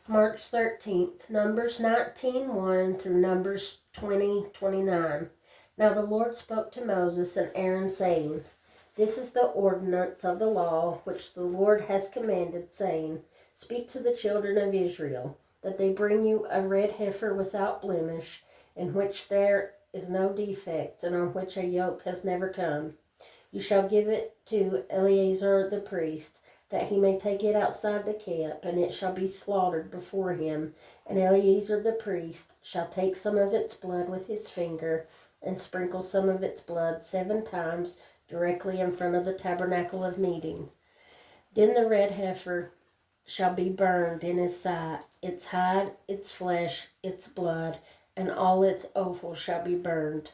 March 13th, Numbers 19:1 through Numbers 20:29. Now the Lord spoke to Moses and Aaron, saying, This is the ordinance of the law which the Lord has commanded, saying, Speak to the children of Israel, that they bring you a red heifer without blemish, in which there is no defect, and on which a yoke has never come. You shall give it to Eleazar the priest, that he may take it outside the camp, and it shall be slaughtered before him. And Eleazar the priest shall take some of its blood with his finger, and sprinkle some of its blood 7 times directly in front of the tabernacle of meeting. Then the red heifer shall be burned in his sight, its hide, its flesh, its blood, and all its offal shall be burned.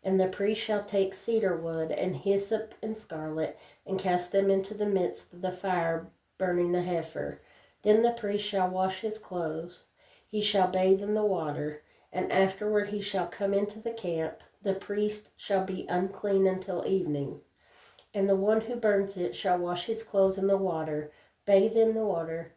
And the priest shall take cedar wood and hyssop and scarlet, and cast them into the midst of the fire, burning the heifer. Then the priest shall wash his clothes. He shall bathe in the water, and afterward he shall come into the camp. The priest shall be unclean until evening. And the one who burns it shall wash his clothes in the water, bathe in the water,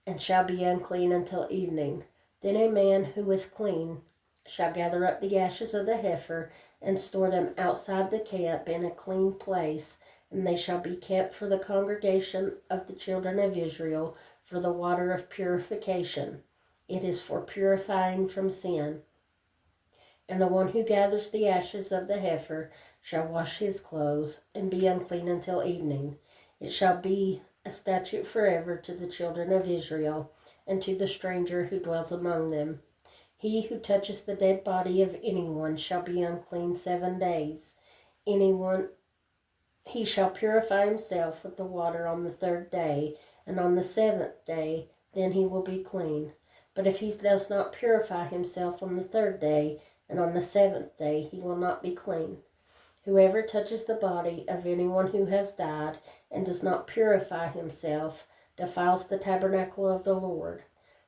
and shall be unclean until evening. Then a man who is clean shall gather up the ashes of the heifer and store them outside the camp in a clean place, and they shall be kept for the congregation of the children of Israel for the water of purification. It is for purifying from sin. And the one who gathers the ashes of the heifer shall wash his clothes and be unclean until evening. It shall be a statute forever to the children of Israel and to the stranger who dwells among them. He who touches the dead body of anyone shall be unclean 7 days. He shall purify himself with the water on the 3rd day, and on the 7th day, then he will be clean. But if he does not purify himself on the 3rd day, and on the 7th day, he will not be clean. Whoever touches the body of anyone who has died and does not purify himself defiles the tabernacle of the Lord.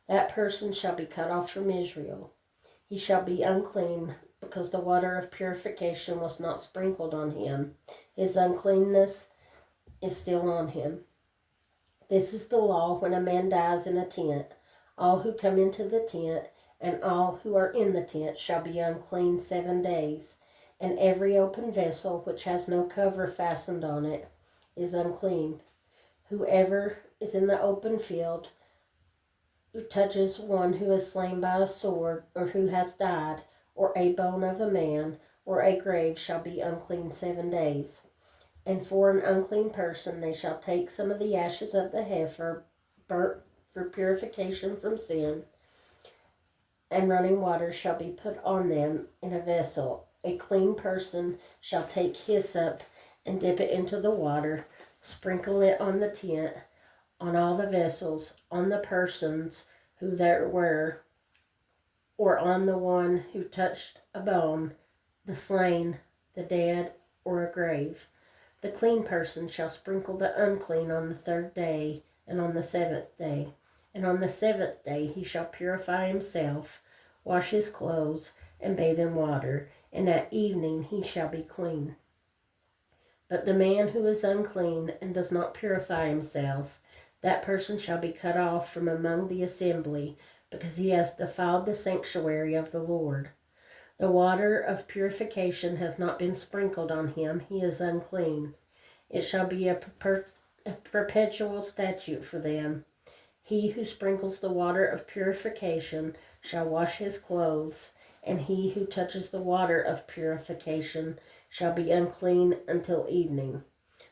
That person shall be cut off from Israel. He shall be unclean, because the water of purification was not sprinkled on him. His uncleanness is still on him. This is the law when a man dies in a tent. All who come into the tent and all who are in the tent shall be unclean 7 days. And every open vessel which has no cover fastened on it is unclean. Whoever is in the open field who touches one who is slain by a sword, or who has died, or a bone of a man, or a grave, shall be unclean 7 days. And for an unclean person they shall take some of the ashes of the heifer, burnt for purification from sin, and running water shall be put on them in a vessel. A clean person shall take hyssop and dip it into the water, sprinkle it on the tent, on all the vessels, on the persons who there were, or on the one who touched a bone, the slain, the dead, or a grave. The clean person shall sprinkle the unclean on the 3rd day and on the 7th day. And on the 7th day he shall purify himself, wash his clothes, and bathe in water, and at evening he shall be clean. But the man who is unclean and does not purify himself, that person shall be cut off from among the assembly, because he has defiled the sanctuary of the Lord. The water of purification has not been sprinkled on him, he is unclean. It shall be a perpetual statute for them. He who sprinkles the water of purification shall wash his clothes, and he who touches the water of purification shall be unclean until evening.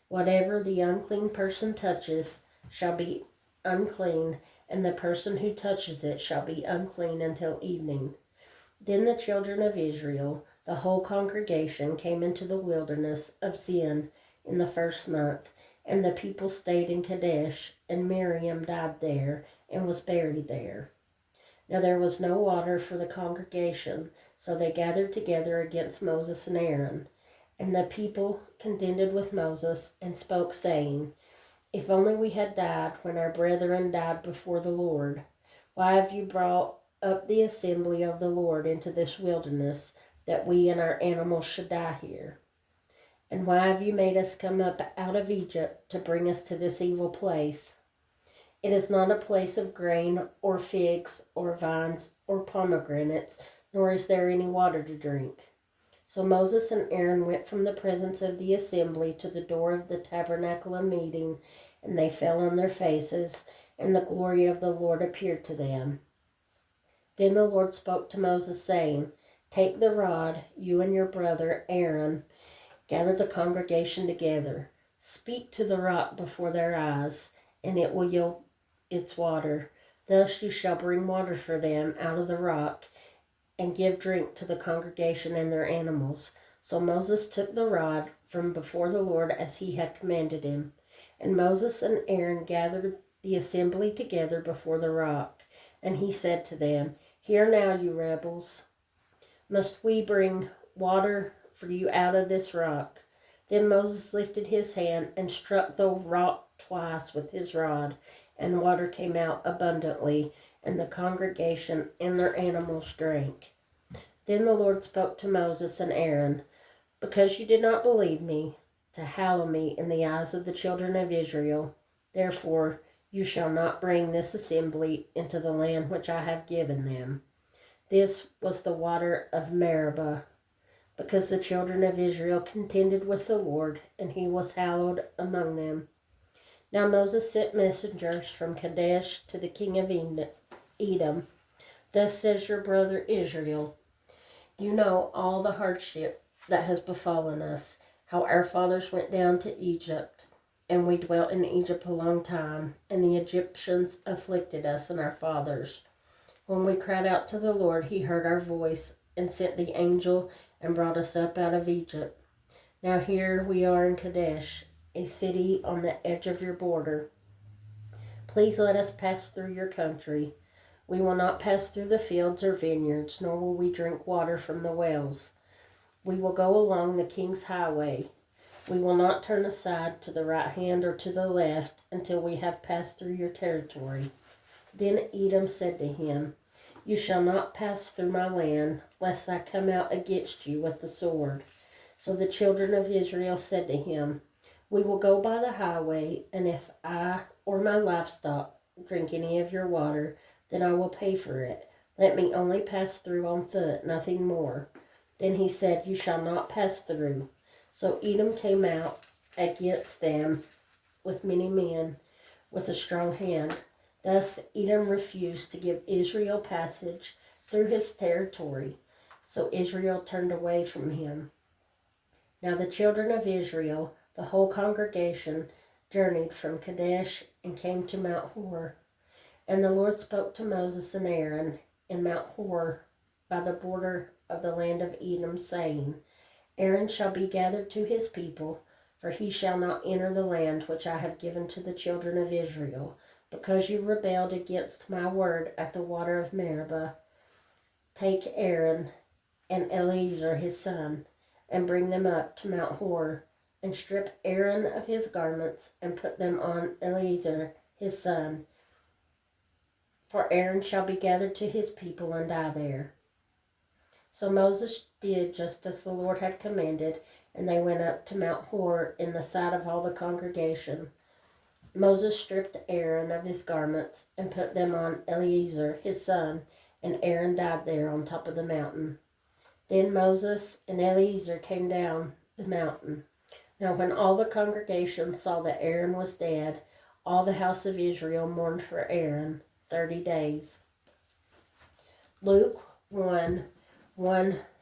Whatever the unclean person touches shall be unclean, and the person who touches it shall be unclean until evening. Then the children of Israel, the whole congregation, came into the wilderness of Zin in the 1st month, and the people stayed in Kadesh, and Miriam died there and was buried there. Now there was no water for the congregation, so they gathered together against Moses and Aaron. And the people contended with Moses and spoke, saying, If only we had died when our brethren died before the Lord. Why have you brought up the assembly of the Lord into this wilderness, that we and our animals should die here? And why have you made us come up out of Egypt to bring us to this evil place? It is not a place of grain, or figs, or vines, or pomegranates, nor is there any water to drink. So Moses and Aaron went from the presence of the assembly to the door of the tabernacle of meeting, and they fell on their faces, and the glory of the Lord appeared to them. Then the Lord spoke to Moses, saying, Take the rod, you and your brother Aaron, gather the congregation together. Speak to the rock before their eyes, and it will yield its water. Thus you shall bring water for them out of the rock, and give drink to the congregation and their animals. So Moses took the rod from before the Lord as he had commanded him. And Moses and Aaron gathered the assembly together before the rock. And he said to them, Hear now, you rebels, must we bring water for you out of this rock? Then Moses lifted his hand and struck the rock twice with his rod, and water came out abundantly, and the congregation and their animals drank. Then the Lord spoke to Moses and Aaron, Because you did not believe me, to hallow me in the eyes of the children of Israel, therefore you shall not bring this assembly into the land which I have given them. This was the water of Meribah, because the children of Israel contended with the Lord, and he was hallowed among them. Now Moses sent messengers from Kadesh to the king of Edom. Thus says your brother Israel, You know all the hardship that has befallen us, how our fathers went down to Egypt, and we dwelt in Egypt a long time, and the Egyptians afflicted us and our fathers. When we cried out to the Lord, he heard our voice and sent the angel and brought us up out of Egypt. Now here we are in Kadesh, a city on the edge of your border. Please let us pass through your country. We will not pass through the fields or vineyards, nor will we drink water from the wells. We will go along the king's highway. We will not turn aside to the right hand or to the left until we have passed through your territory. Then Edom said to him, You shall not pass through my land, lest I come out against you with the sword. So the children of Israel said to him, We will go by the highway, and if I or my livestock drink any of your water, then I will pay for it. Let me only pass through on foot, nothing more. Then he said, You shall not pass through. So Edom came out against them with many men, with a strong hand. Thus Edom refused to give Israel passage through his territory. So Israel turned away from him. Now the children of Israel, the whole congregation, journeyed from Kadesh and came to Mount Hor. And the Lord spoke to Moses and Aaron in Mount Hor by the border of the land of Edom, saying, Aaron shall be gathered to his people, for he shall not enter the land which I have given to the children of Israel, because you rebelled against my word at the water of Meribah. Take Aaron and Eleazar his son, and bring them up to Mount Hor, and strip Aaron of his garments, and put them on Eleazar his son. For Aaron shall be gathered to his people and die there. So Moses did just as the Lord had commanded, and they went up to Mount Hor in the sight of all the congregation. Moses stripped Aaron of his garments and put them on Eleazar his son, and Aaron died there on top of the mountain. Then Moses and Eleazar came down the mountain. Now when all the congregation saw that Aaron was dead, all the house of Israel mourned for Aaron 30 days. Luke 1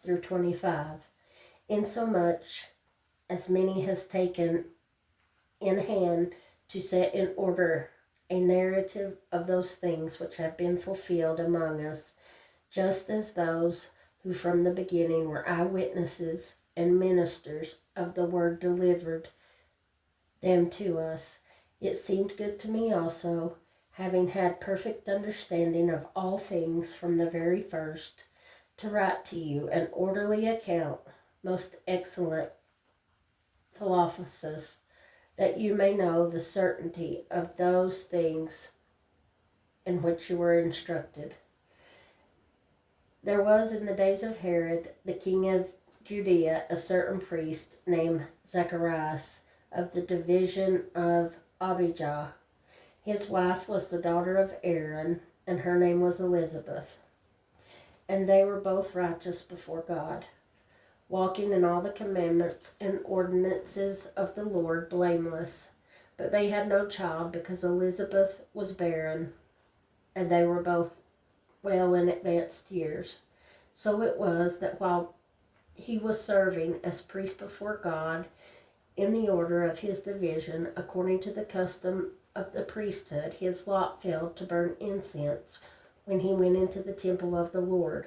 through 25. Insomuch as many has taken in hand to set in order a narrative of those things which have been fulfilled among us, just as those who from the beginning were eyewitnesses and ministers of the word delivered them to us. It seemed good to me also, having had perfect understanding of all things from the very first, to write to you an orderly account, most excellent Theophilus, that you may know the certainty of those things in which you were instructed. There was in the days of Herod, the king of Judea, a certain priest named Zacharias, of the division of Abijah. His wife was the daughter of Aaron, and her name was Elizabeth. And they were both righteous before God, walking in all the commandments and ordinances of the Lord blameless. But they had no child because Elizabeth was barren, and they were both well in advanced years. So it was that while he was serving as priest before God in the order of his division, according to the custom of the priesthood, his lot fell to burn incense when he went into the temple of the Lord.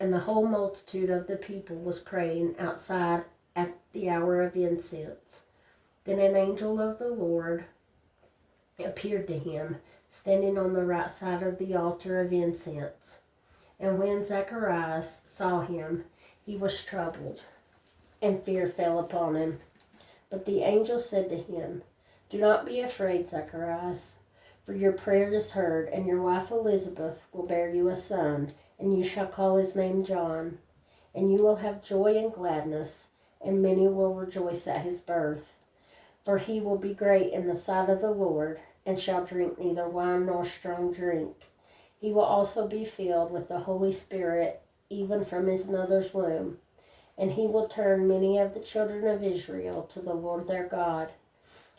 And the whole multitude of the people was praying outside at the hour of incense. Then an angel of the Lord appeared to him, standing on the right side of the altar of incense. And when Zacharias saw him, he was troubled, and fear fell upon him. But the angel said to him, "Do not be afraid, Zacharias, for your prayer is heard, and your wife Elizabeth will bear you a son, and you shall call his name John. And you will have joy and gladness, and many will rejoice at his birth. For he will be great in the sight of the Lord, and shall drink neither wine nor strong drink. He will also be filled with the Holy Spirit, even from his mother's womb. And he will turn many of the children of Israel to the Lord their God.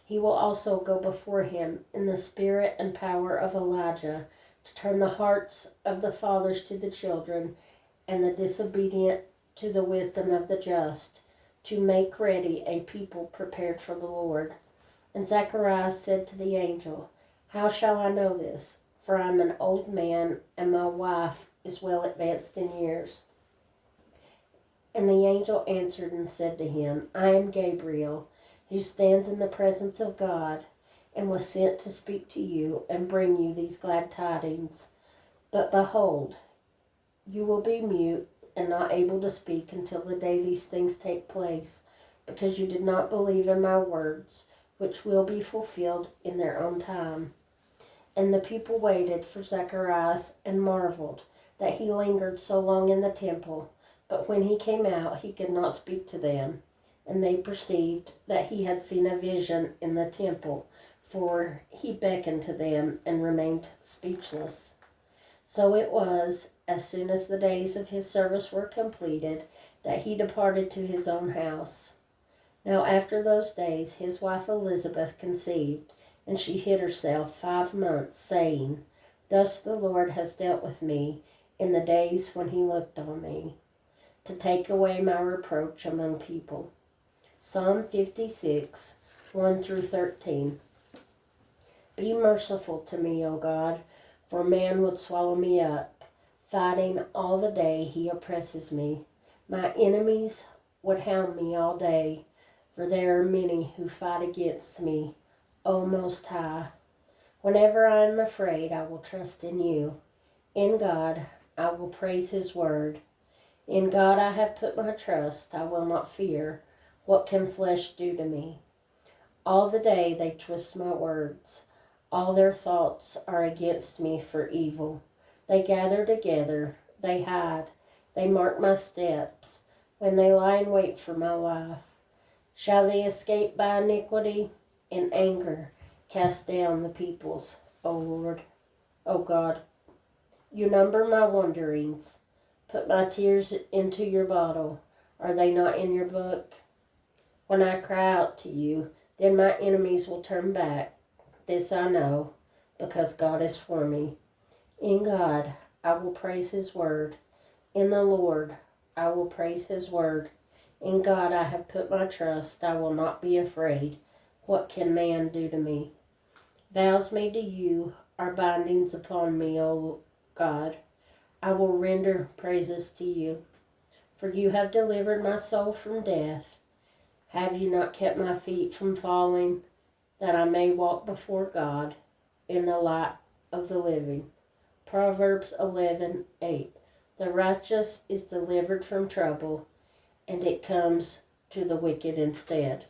He will also go before him in the spirit and power of Elijah, to turn the hearts of the fathers to the children, and the disobedient to the wisdom of the just, to make ready a people prepared for the Lord." And Zacharias said to the angel, "How shall I know this? For I am an old man, and my wife is well advanced in years." And the angel answered and said to him, "I am Gabriel, who stands in the presence of God, and was sent to speak to you and bring you these glad tidings. But behold, you will be mute and not able to speak until the day these things take place, because you did not believe in my words, which will be fulfilled in their own time." And the people waited for Zacharias and marveled that he lingered so long in the temple. But when he came out, he could not speak to them. And they perceived that he had seen a vision in the temple, for he beckoned to them and remained speechless. So it was, as soon as the days of his service were completed, that he departed to his own house. Now after those days his wife Elizabeth conceived, and she hid herself 5 months, saying, "Thus the Lord has dealt with me in the days when he looked on me, to take away my reproach among people." Psalm 56, 1 through 13. Be merciful to me, O God, for man would swallow me up. Fighting all the day he oppresses me. My enemies would hound me all day, for there are many who fight against me, O Most High. Whenever I am afraid, I will trust in you. In God, I will praise his word. In God I have put my trust, I will not fear. What can flesh do to me? All the day they twist my words. All their thoughts are against me for evil. They gather together, they hide, they mark my steps, when they lie in wait for my life. Shall they escape by iniquity? In anger, cast down the peoples, O Lord, O God. You number my wanderings. Put my tears into your bottle. Are they not in your book? When I cry out to you, then my enemies will turn back. This I know, because God is for me. In God, I will praise his word. In the Lord, I will praise his word. In God I have put my trust. I will not be afraid. What can man do to me? Vows made to you are bindings upon me, O God. I will render praises to you. For you have delivered my soul from death. Have you not kept my feet from falling, that I may walk before God in the light of the living? Proverbs 11:8. The righteous is delivered from trouble, and it comes to the wicked instead.